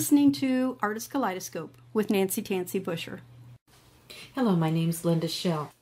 listening to Artist Kaleidoscope with Nancy Tansy Busher. Hello, my name's Linda Schell.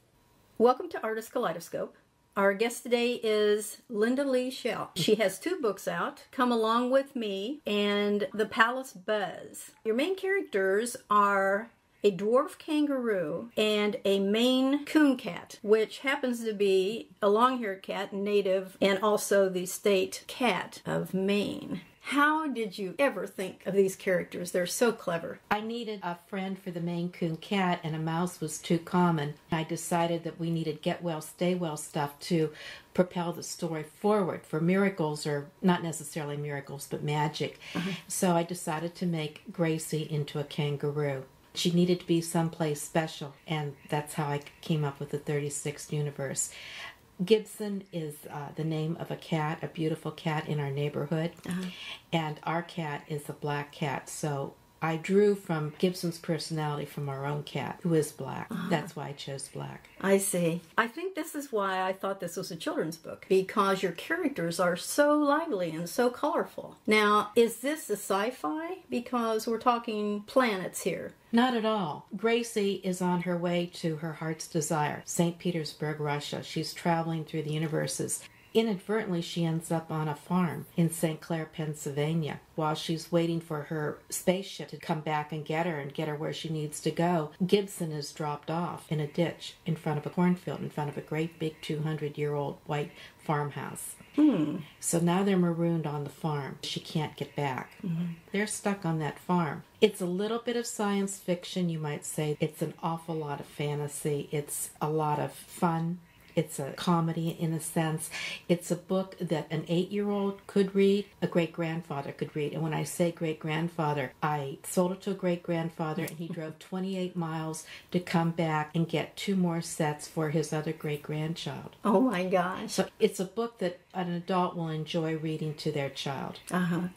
Welcome to Artist Kaleidoscope. Our guest today is Linda Lee Schell. She has 2 books out, Come Along With Me and The Palace Buzz. Your main characters are a dwarf kangaroo and a Maine Coon Cat, which happens to be a long-haired cat, native, and also the state cat of Maine. How did you ever think of these characters? They're so clever. I needed a friend for the Maine Coon Cat, and a mouse was too common. I decided that we needed get well, stay well stuff to propel the story forward for miracles, or not necessarily miracles, but magic. So I decided to make Gracie into a kangaroo. She needed to be someplace special, and that's how I came up with the 36th universe. Gibson is the name of a cat, a beautiful cat in our neighborhood, and our cat is a black cat. So I drew from Gibson's personality from our own cat, who is black. That's why I chose black. I see. I think this is why I thought this was a children's book, because your characters are so lively and so colorful. Now, is this a sci-fi? Because we're talking planets here. Not at all. Gracie is on her way to her heart's desire, St. Petersburg, Russia. She's traveling through the universes. Inadvertently, she ends up on a farm in St. Clair, Pennsylvania. While she's waiting for her spaceship to come back and get her where she needs to go, Gibson is dropped off in a ditch in front of a cornfield, in front of a great big 200-year-old white farmhouse. So now they're marooned on the farm. She can't get back. They're stuck on that farm. It's a little bit of science fiction, you might say. It's an awful lot of fantasy. It's a lot of fun. It's a comedy in a sense. It's a book that an 8-year-old could read, a great-grandfather could read. And when I say great-grandfather, I sold it to a great-grandfather, and he drove 28 miles to come back and get 2 more sets for his other great-grandchild. Oh my gosh. So it's a book that an adult will enjoy reading to their child.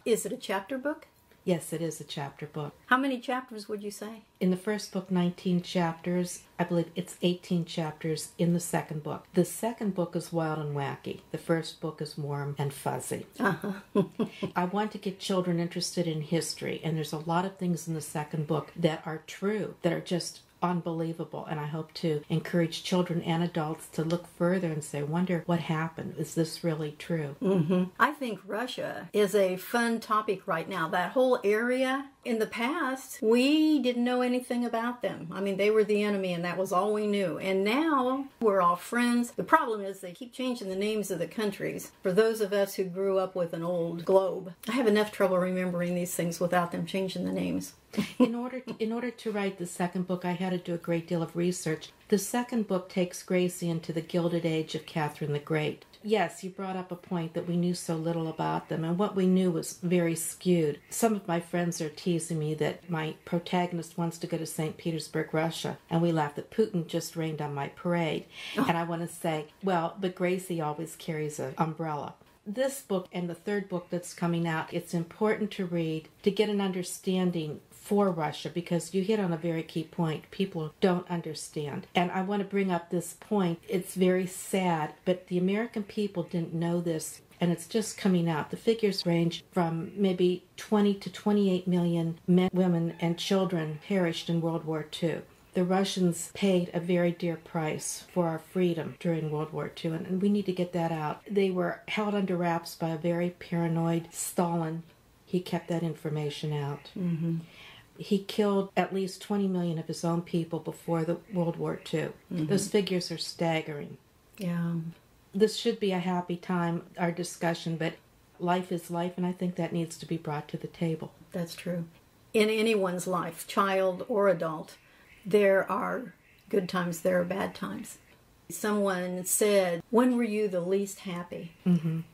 Is it a chapter book? Yes, it is a chapter book. How many chapters would you say? In the first book, 19 chapters. I believe it's 18 chapters in the second book. The second book is wild and wacky. The first book is warm and fuzzy. I want to get children interested in history, and there's a lot of things in the second book that are true, that are just unbelievable, and I hope to encourage children and adults to look further and say, wonder what happened. Is this really true? I think Russia is a fun topic right now. That whole area, in the past, we didn't know anything about them. I mean, they were the enemy, and that was all we knew. And now we're all friends. The problem is they keep changing the names of the countries. For those of us who grew up with an old globe, I have enough trouble remembering these things without them changing the names. In order to write the second book, I had to do a great deal of research. The second book takes Gracie into the Gilded Age of Catherine the Great. Yes, you brought up a point that we knew so little about them, and what we knew was very skewed. Some of my friends are teasing me that my protagonist wants to go to St. Petersburg, Russia, and we laugh that Putin just rained on my parade. And I want to say, well, but Gracie always carries an umbrella. This book and the third book that's coming out, it's important to read to get an understanding for Russia, because you hit on a very key point. People don't understand. And I want to bring up this point. It's very sad, but the American people didn't know this, and it's just coming out. The figures range from maybe 20 to 28 million men, women, and children perished in World War II. The Russians paid a very dear price for our freedom during World War II, and we need to get that out. They were held under wraps by a very paranoid Stalin. He kept that information out. He killed at least 20 million of his own people before the World War II. Those figures are staggering. Yeah. This should be a happy time, our discussion, but life is life, and I think that needs to be brought to the table. That's true. In anyone's life, child or adult, there are good times, there are bad times. Someone said, when were you the least happy?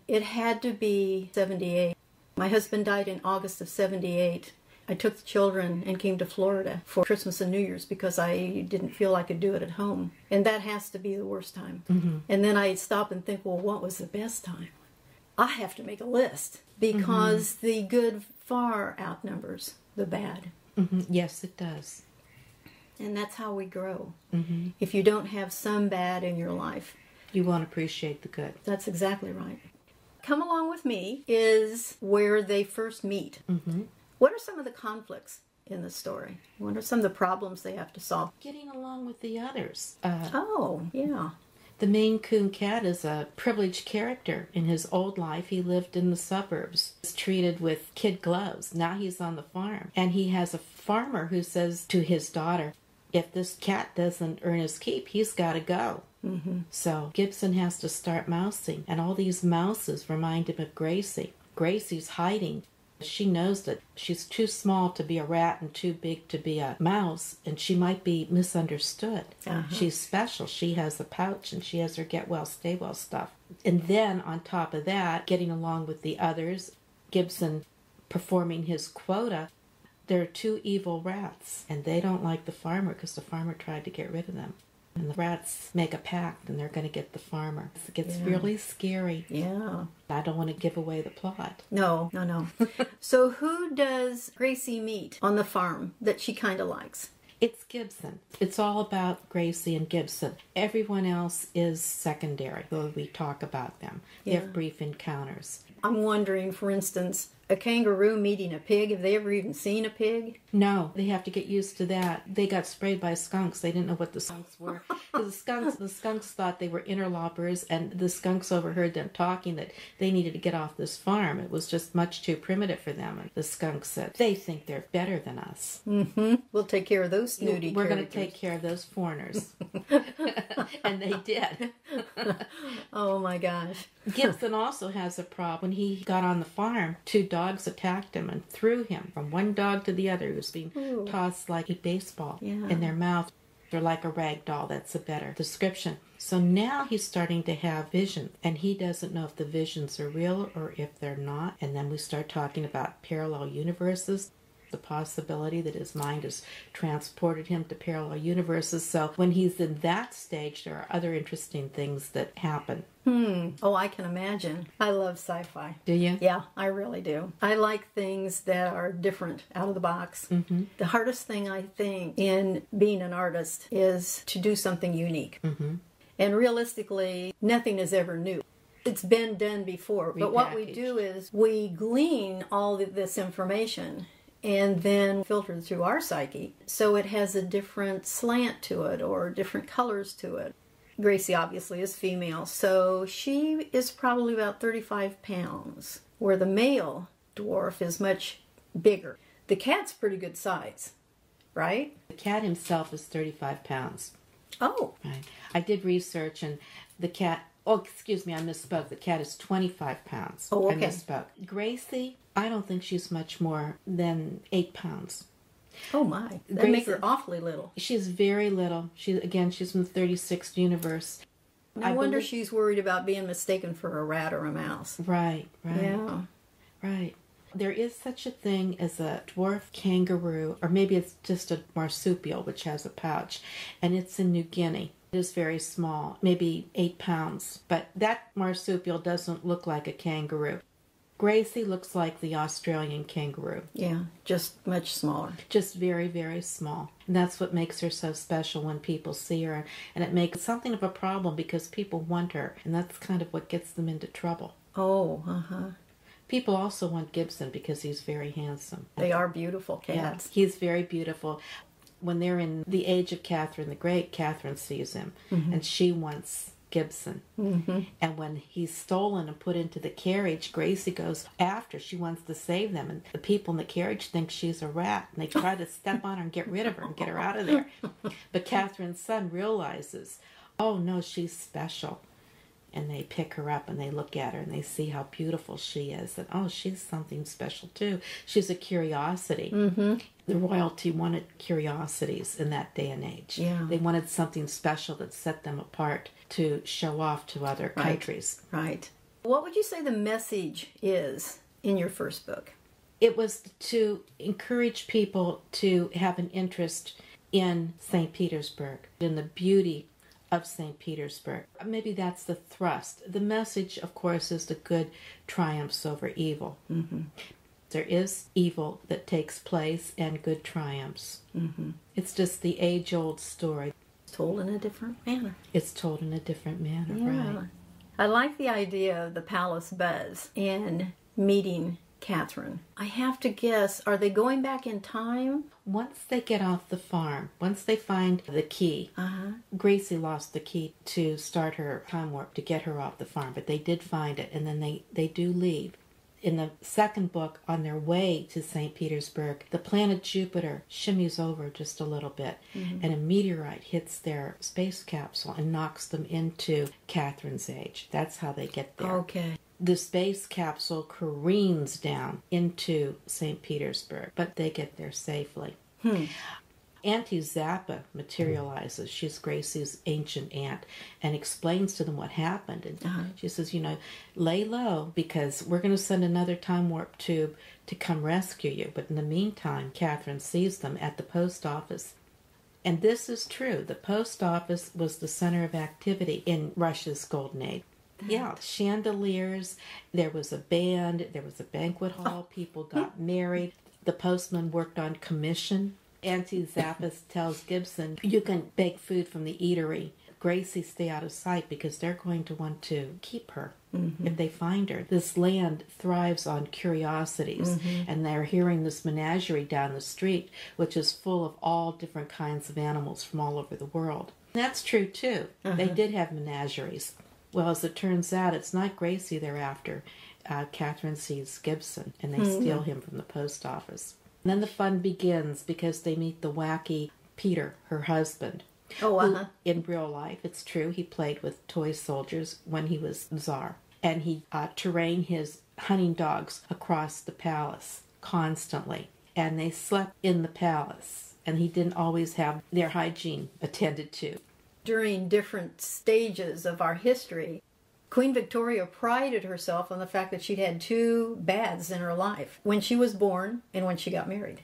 It had to be 78. My husband died in August of 78. I took the children and came to Florida for Christmas and New Year's because I didn't feel I could do it at home. And that has to be the worst time. And then I stop and think, well, what was the best time? I have to make a list because the good far outnumbers the bad. Yes, it does. And that's how we grow. If you don't have some bad in your life, you won't appreciate the good. That's exactly right. Come Along With Me is where they first meet. What are some of the conflicts in the story? What are some of the problems they have to solve? Getting along with the others. Oh, yeah. The Maine Coon Cat is a privileged character. In his old life, he lived in the suburbs. He was treated with kid gloves. Now he's on the farm. And he has a farmer who says to his daughter, if this cat doesn't earn his keep, he's got to go. Mm-hmm. So Gibson has to start mousing. And all these mouses remind him of Gracie. Gracie's hiding. She knows that she's too small to be a rat and too big to be a mouse, and she might be misunderstood. Uh-huh. She's special. She has a pouch, and she has her get well, stay well stuff. And then, on top of that, getting along with the others, Gibson performing his quota, there are two evil rats, and they don't like the farmer because the farmer tried to get rid of them. And the rats make a pact, and they're going to get the farmer. It gets really scary. Yeah. I don't want to give away the plot. No. So who does Gracie meet on the farm that she kind of likes? It's Gibson. It's all about Gracie and Gibson. Everyone else is secondary, though we talk about them. They have brief encounters. I'm wondering, for instance, a kangaroo meeting a pig. Have they ever even seen a pig? No, they have to get used to that. They got sprayed by skunks. They didn't know what the skunks were. The skunks thought they were interlopers, and the skunks overheard them talking that they needed to get off this farm. It was just much too primitive for them. And the skunks said, they think they're better than us. Mm-hmm. We'll take care of those snooty We're going to take care of those foreigners. And they did. Oh my gosh. Gibson also has a problem. When he got on the farm, two dogs attacked him and threw him from one dog to the other. He was being tossed like a baseball in their mouth. They're like a rag doll. That's a better description. So now he's starting to have visions, and he doesn't know if the visions are real or if they're not. And then we start talking about parallel universes, the possibility that his mind has transported him to parallel universes. So when he's in that stage, there are other interesting things that happen. Oh, I can imagine. I love sci-fi. Do you? Yeah, I really do. I like things that are different, out of the box. Mm-hmm. The hardest thing, I think, in being an artist is to do something unique. Mm-hmm. And realistically, nothing is ever new. It's been done before. But what we do is we glean all this information and then filter through our psyche, so it has a different slant to it or different colors to it. Gracie obviously is female, so she is probably about 35 pounds, where the male dwarf is much bigger. The cat's pretty good size, right? The cat himself is 35 pounds. Oh. Right. I did research, and the cat... Oh, excuse me, I misspoke. The cat is 25 pounds. Oh, okay. I misspoke. Gracie, I don't think she's much more than 8 pounds. Oh my, that makes her awfully little. She's very little. She's from the 36th universe. No wonder she's worried about being mistaken for a rat or a mouse. Right. Yeah. Right. There is such a thing as a dwarf kangaroo, or maybe it's just a marsupial, which has a pouch, and it's in New Guinea. It is very small, maybe 8 pounds, but that marsupial doesn't look like a kangaroo. Gracie looks like the Australian kangaroo. Yeah, just much smaller. Just very, very small. And that's what makes her so special when people see her. And it makes something of a problem because people want her. And that's kind of what gets them into trouble. Oh, uh-huh. People also want Gibson because he's very handsome. They are beautiful cats. Yeah, he's very beautiful. When they're in the age of Catherine the Great, Catherine sees him. Mm-hmm. And she wants Gibson. Mm-hmm. And when he's stolen and put into the carriage, Gracie goes after. She wants to save them, and the people in the carriage think she's a rat, and they try to step on her and get rid of her and get her out of there. But Catherine's son realizes, oh no, she's special. And they pick her up and they look at her and they see how beautiful she is, and oh, she's something special too. She's a curiosity. Mm-hmm. The royalty wanted curiosities in that day and age. Yeah. They wanted something special that set them apart to show off to other countries. Right. What would you say the message is in your first book? It was to encourage people to have an interest in St. Petersburg, in the beauty of St. Petersburg. Maybe that's the thrust. The message, of course, is the good triumphs over evil. Mm-hmm. There is evil that takes place and good triumphs. Mm-hmm. It's just the age-old story. Told in a different manner. It's told in a different manner, yeah. right. I like the idea of the palace buzz and meeting Catherine. I have to guess, are they going back in time? Once they get off the farm, once they find the key, Gracie lost the key to start her time warp to get her off the farm, but they did find it, and then they do leave. In the second book, on their way to St. Petersburg, the planet Jupiter shimmies over just a little bit, and a meteorite hits their space capsule and knocks them into Catherine's age. That's how they get there. Okay. The space capsule careens down into St. Petersburg, but they get there safely. Auntie Zappa materializes. She's Gracie's ancient aunt and explains to them what happened. And she says, lay low because we're going to send another time warp tube to come rescue you. But in the meantime, Catherine sees them at the post office. And this is true. The post office was the center of activity in Russia's golden age. Yeah, chandeliers, there was a band, there was a banquet hall, people got married, the postman worked on commission. Auntie Zappa tells Gibson, you can bake food from the eatery. Gracie, stay out of sight because they're going to want to keep her if they find her. This land thrives on curiosities, and they're hearing this menagerie down the street, which is full of all different kinds of animals from all over the world. And that's true, too. They did have menageries. Well, as it turns out, it's not Gracie they're after. Catherine sees Gibson, and they steal him from the post office. And then the fun begins because they meet the wacky Peter, her husband. Who, in real life, it's true, he played with toy soldiers when he was Tsar. And he terrained his hunting dogs across the palace constantly. And they slept in the palace. And he didn't always have their hygiene attended to. During different stages of our history, Queen Victoria prided herself on the fact that she'd had 2 baths in her life. When she was born and when she got married.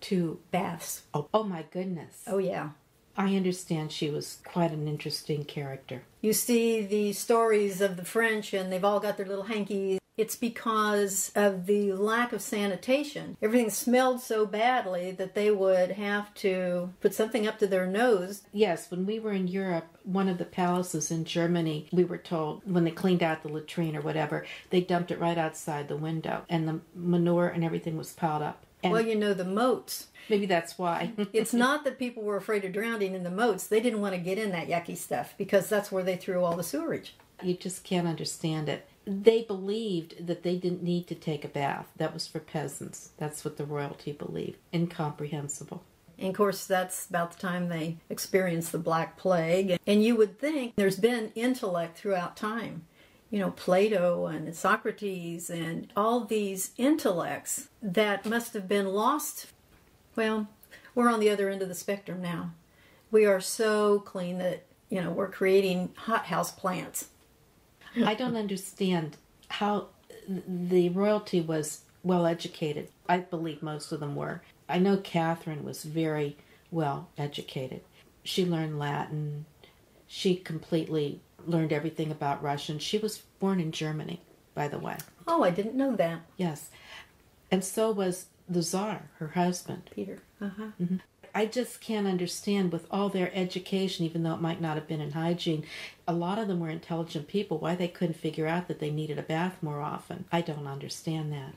2 baths. Oh my goodness. Oh, yeah. I understand she was quite an interesting character. You see the stories of the French, and they've all got their little hankies. It's because of the lack of sanitation. Everything smelled so badly that they would have to put something up to their nose. Yes, when we were in Europe, one of the palaces in Germany, we were told when they cleaned out the latrine or whatever, they dumped it right outside the window, and the manure and everything was piled up. And well, the moats. Maybe that's why. It's not that people were afraid of drowning in the moats. They didn't want to get in that yucky stuff because that's where they threw all the sewerage. You just can't understand it. They believed that they didn't need to take a bath. That was for peasants. That's what the royalty believed. Incomprehensible. And of course, that's about the time they experienced the Black Plague. And you would think there's been intellect throughout time. Plato and Socrates and all these intellects that must have been lost. Well, we're on the other end of the spectrum now. We are so clean that, we're creating hothouse plants. I don't understand how the royalty was well educated. I believe most of them were. I know Catherine was very well educated. She learned Latin. She completely learned everything about Russian. She was born in Germany, by the way. Oh, I didn't know that. Yes. And so was the Tsar, her husband. Peter. I just can't understand with all their education, even though it might not have been in hygiene, a lot of them were intelligent people, why they couldn't figure out that they needed a bath more often. I don't understand that.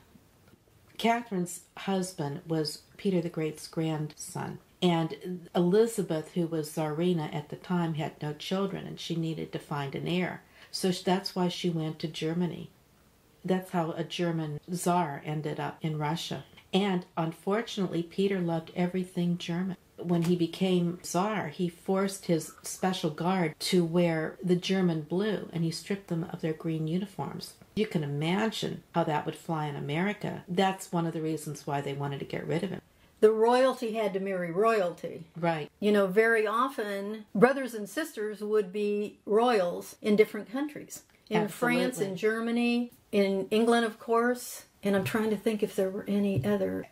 Catherine's husband was Peter the Great's grandson. And Elizabeth, who was Tsarina at the time, had no children, and she needed to find an heir. So that's why she went to Germany. That's how a German Tsar ended up in Russia. And unfortunately, Peter loved everything German. When he became Tsar, he forced his special guard to wear the German blue, and he stripped them of their green uniforms. You can imagine how that would fly in America. That's one of the reasons why they wanted to get rid of him. The royalty had to marry royalty. Right. Very often, brothers and sisters would be royals in different countries. In France, in Germany, in England, of course. And I'm trying to think if there were any other.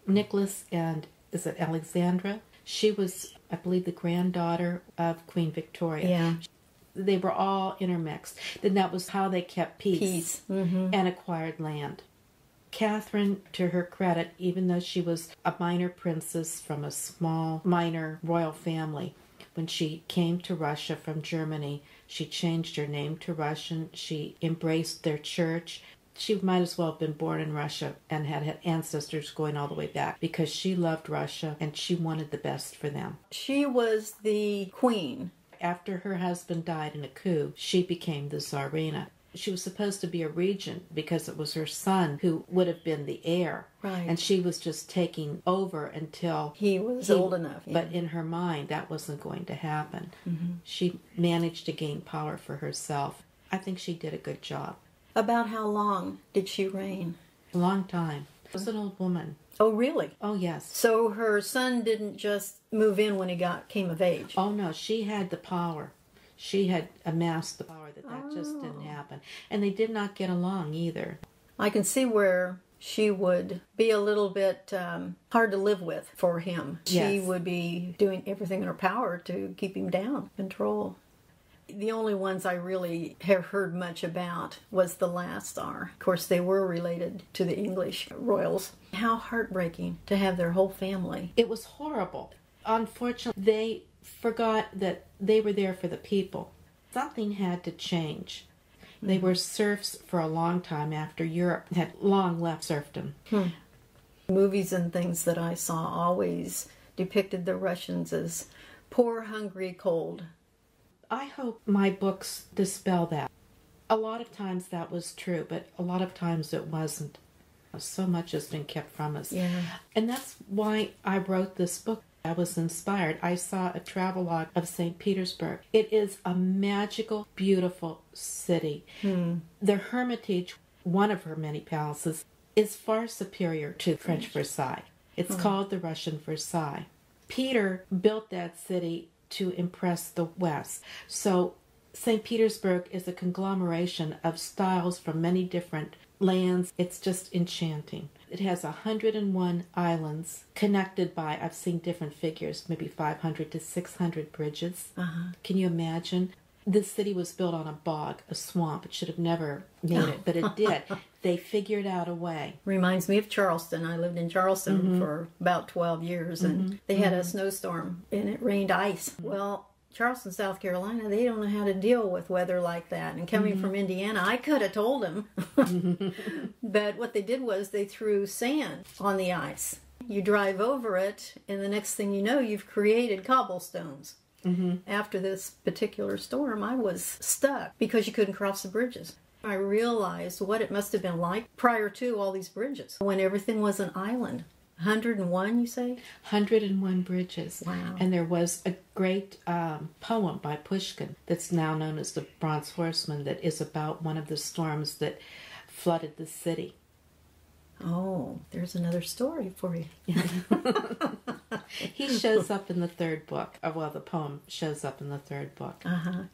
Nicholas and, is it Alexandra? She was, I believe, the granddaughter of Queen Victoria. Yeah. They were all intermixed. Then that was how they kept peace. And acquired land. Catherine, to her credit, even though she was a minor princess from a small minor royal family, when she came to Russia from Germany, she changed her name to Russian. She embraced their church. She might as well have been born in Russia and had ancestors going all the way back, because she loved Russia and she wanted the best for them. She was the queen. After her husband died in a coup, she became the Tsarina. She was supposed to be a regent because it was her son who would have been the heir. Right. And she was just taking over until he was old enough. Yeah. But in her mind, that wasn't going to happen. Mm-hmm. She managed to gain power for herself. I think she did a good job. About how long did she reign? A long time. She was an old woman. Oh, really? Oh, yes. So her son didn't just move in when he came of age? Oh, no. She had the power. She had amassed the power that just didn't happen. And they did not get along either. I can see where she would be a little bit hard to live with for him. Yes. She would be doing everything in her power to keep him down, control. The only ones I really have heard much about was the last Tsar. Of course, they were related to the English royals. How heartbreaking to have their whole family. It was horrible. Unfortunately, they forgot that they were there for the people. Something had to change. They were serfs for a long time after Europe had long left serfdom. Movies and things that I saw always depicted the Russians as poor, hungry, cold. I hope my books dispel that. A lot of times that was true, but a lot of times it wasn't. So much has been kept from us. Yeah. And that's why I wrote this book. I was inspired. I saw a travelogue of St. Petersburg. It is a magical, beautiful city. The Hermitage, one of her many palaces, is far superior to French Versailles. It's called the Russian Versailles. Peter built that city to impress the West. So St. Petersburg is a conglomeration of styles from many different lands. It's just enchanting. It has 101 islands connected by, I've seen different figures, maybe 500 to 600 bridges. Can you imagine? This city was built on a bog, a swamp. It should have never made it, but it did. They figured out a way. Reminds me of Charleston. I lived in Charleston for about 12 years, and they had a snowstorm, and it rained ice. Well, Charleston, South Carolina, they don't know how to deal with weather like that. And coming from Indiana, I could have told them. But what they did was they threw sand on the ice. You drive over it, and the next thing you know, you've created cobblestones. After this particular storm, I was stuck because you couldn't cross the bridges. I realized what it must have been like prior to all these bridges, when everything was an island. 101, you say? 101 bridges. Wow. And there was a great poem by Pushkin that's now known as the Bronze Horseman that is about one of the storms that flooded the city. Oh, there's another story for you. He shows up in the third book. Well, the poem shows up in the third book.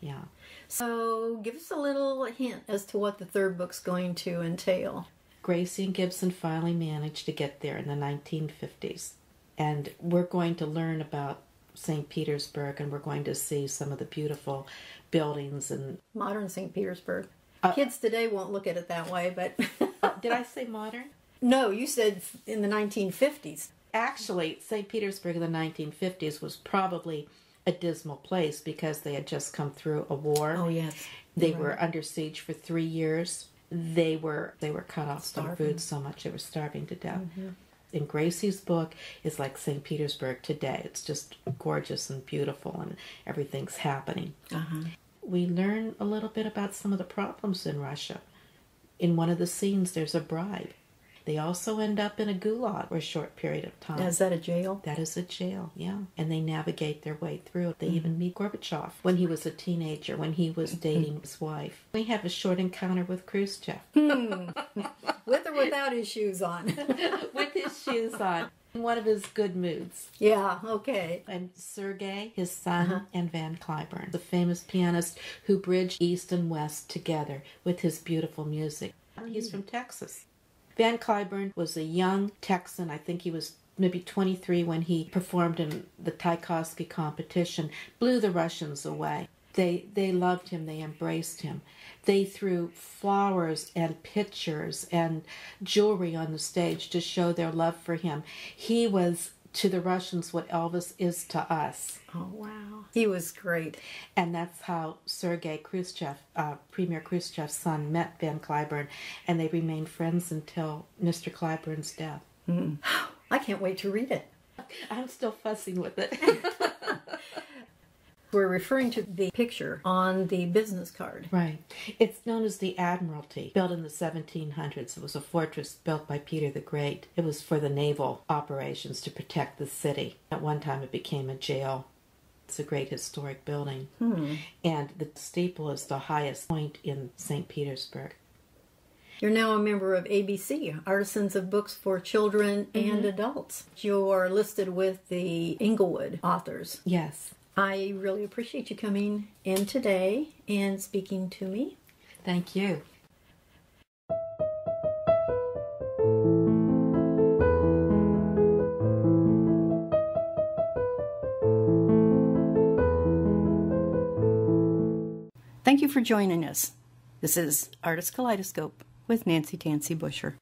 Yeah. So give us a little hint as to what the third book's going to entail. Gracie and Gibson finally managed to get there in the 1950s. And we're going to learn about St. Petersburg, and we're going to see some of the beautiful buildings and modern St. Petersburg. Kids today won't look at it that way, but... Did I say modern? No, you said in the 1950s. Actually, St. Petersburg in the 1950s was probably a dismal place because they had just come through a war. Oh, yes. They were under siege for 3 years. They were cut off from food so much they were starving to death. And Gracie's book is like St. Petersburg today. It's just gorgeous and beautiful, and everything's happening. We learn a little bit about some of the problems in Russia. In one of the scenes, there's a bribe. They also end up in a gulag for a short period of time. Is that a jail? That is a jail, yeah. And they navigate their way through. They even meet Gorbachev when he was a teenager, when he was dating his wife. We have a short encounter with Khrushchev. With or without his shoes on? With his shoes on. In one of his good moods. Yeah, okay. And Sergei, his son, and Van Cliburn, the famous pianist who bridged East and West together with his beautiful music. He's from Texas. Van Cliburn was a young Texan. I think he was maybe 23 when he performed in the Tchaikovsky competition, blew the Russians away. They loved him. They embraced him. They threw flowers and pictures and jewelry on the stage to show their love for him. He was to the Russians what Elvis is to us. Oh, wow. He was great. And that's how Sergei Khrushchev, Premier Khrushchev's son, met Van Cliburn, and they remained friends until Mr. Cliburn's death. Mm. I can't wait to read it. I'm still fussing with it. We're referring to the picture on the business card. Right. It's known as the Admiralty, built in the 1700s. It was a fortress built by Peter the Great. It was for the naval operations to protect the city. At one time it became a jail. It's a great historic building. And the steeple is the highest point in St. Petersburg. You're now a member of ABC, Artisans of Books for Children and Adults. You are listed with the Inglewood authors. Yes. I really appreciate you coming in today and speaking to me. Thank you. Thank you for joining us. This is Artist Kaleidoscope with Nancy Tansy Busher.